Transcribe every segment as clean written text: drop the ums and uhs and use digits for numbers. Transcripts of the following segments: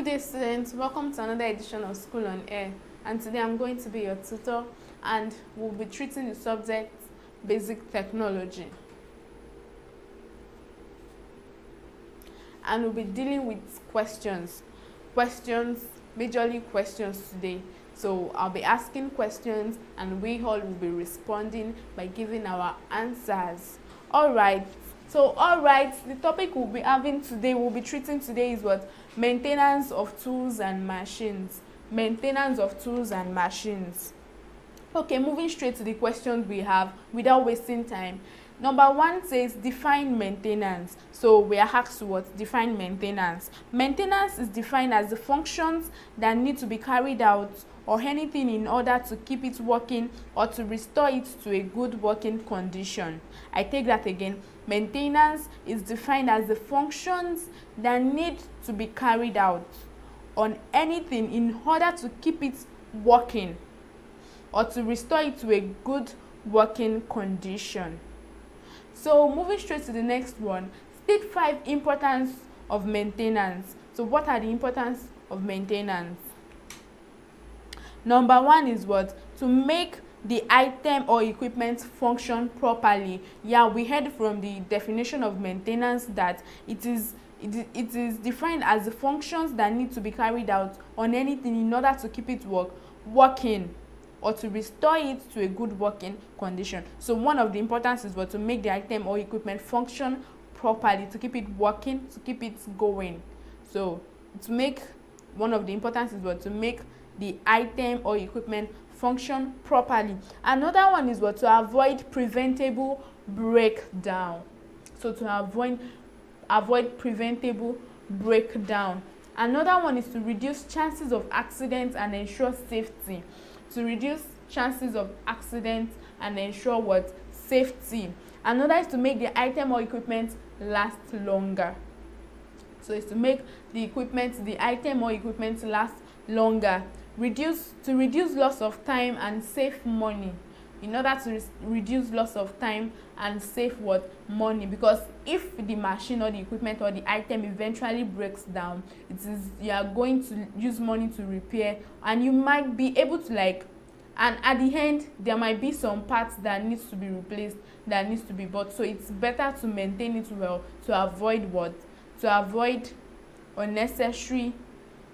Good day, students. Welcome to another edition of School on Air. And today I'm going to be your tutor, and we'll be treating the subject Basic Technology. And we'll be dealing with questions, majorly questions today. So I'll be asking questions, and we all will be responding by giving our answers. Alright, the topic we'll be treating today is what? Maintenance of tools and machines. Maintenance of tools and machines. Okay, moving straight to the questions we have without wasting time. Number 1 says define maintenance. So we are asked what? Define maintenance. Maintenance is defined as the functions that need to be carried out or anything in order to keep it working or to restore it to a good working condition. I take that again. Maintenance is defined as the functions that need to be carried out on anything in order to keep it working or to restore it to a good working condition. So moving straight to the next one, state 5 importance of maintenance. So what are the importance of maintenance? Number 1 is what? To make the item or equipment function properly. Yeah, we heard from the definition of maintenance that it is defined as the functions that need to be carried out on anything in order to keep it working or to restore it to a good working condition. So one of the importance is what? To make the item or equipment function properly, to keep it working, to keep it going. So one of the importance is what? To make the item or equipment function properly. Another one is what? To avoid preventable breakdown. So to avoid preventable breakdown. Another one is to reduce chances of accidents and ensure safety. To reduce chances of accidents and ensure what? Safety. Another is to make the item or equipment last longer. So it's to make the item or equipment last longer. To reduce loss of time and save money. In order to reduce loss of time and save what? Money. Because if the machine or the equipment or the item eventually breaks down, you are going to use money to repair, and you might be able to and at the end there might be some parts that needs to be replaced, that needs to be bought. So it's better to maintain it well, to avoid what? To avoid unnecessary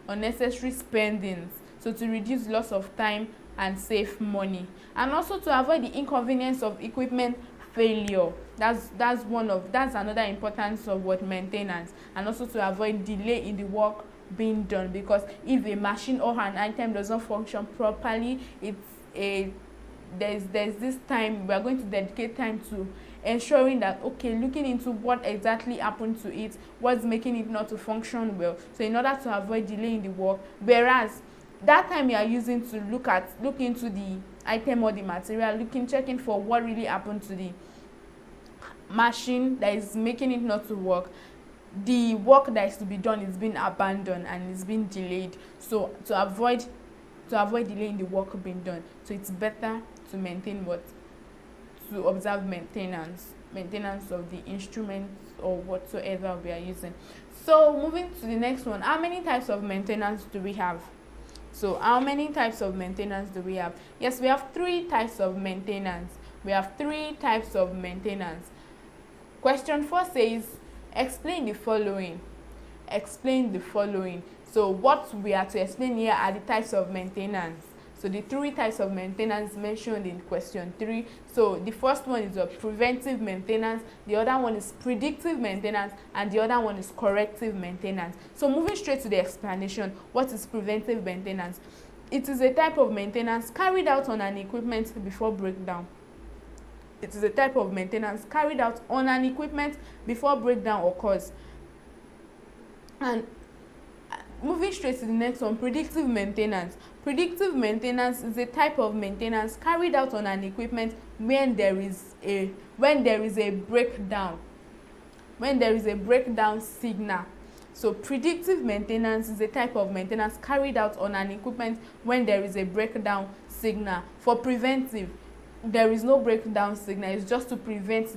spendings. So to reduce loss of time and save money, and also to avoid the inconvenience of equipment failure. That's another importance of what? Maintenance. And also to avoid delay in the work being done, because if a machine or an item does not function properly, there's this time we are going to dedicate time to ensuring that, okay, looking into what exactly happened to it, what's making it not to function well, so in order to avoid delay in the work. Whereas that time you are using to look into the item or the material, checking for what really happened to the machine that is making it not to work, the work that is to be done is being abandoned and is being delayed. So to avoid delay in the work being done, so it's better to maintain what? To observe maintenance of the instruments or whatsoever we are using. So moving to the next one, how many types of maintenance do we have? So how many types of maintenance do we have? Yes, we have 3 types of maintenance. Question 4 says explain the following. So what we are to explain here are the types of maintenance. So the 3 types of maintenance mentioned in question 3. So the first one is a preventive maintenance, the other one is predictive maintenance, and the other one is corrective maintenance. So moving straight to the explanation, what is preventive maintenance? It is a type of maintenance carried out on an equipment before breakdown. Occurs. And moving straight to the next one, predictive maintenance. Predictive maintenance is a type of maintenance carried out on an equipment when there is a breakdown signal. So predictive maintenance is a type of maintenance carried out on an equipment when there is a breakdown signal. For preventive, there is no breakdown signal. It's just to prevent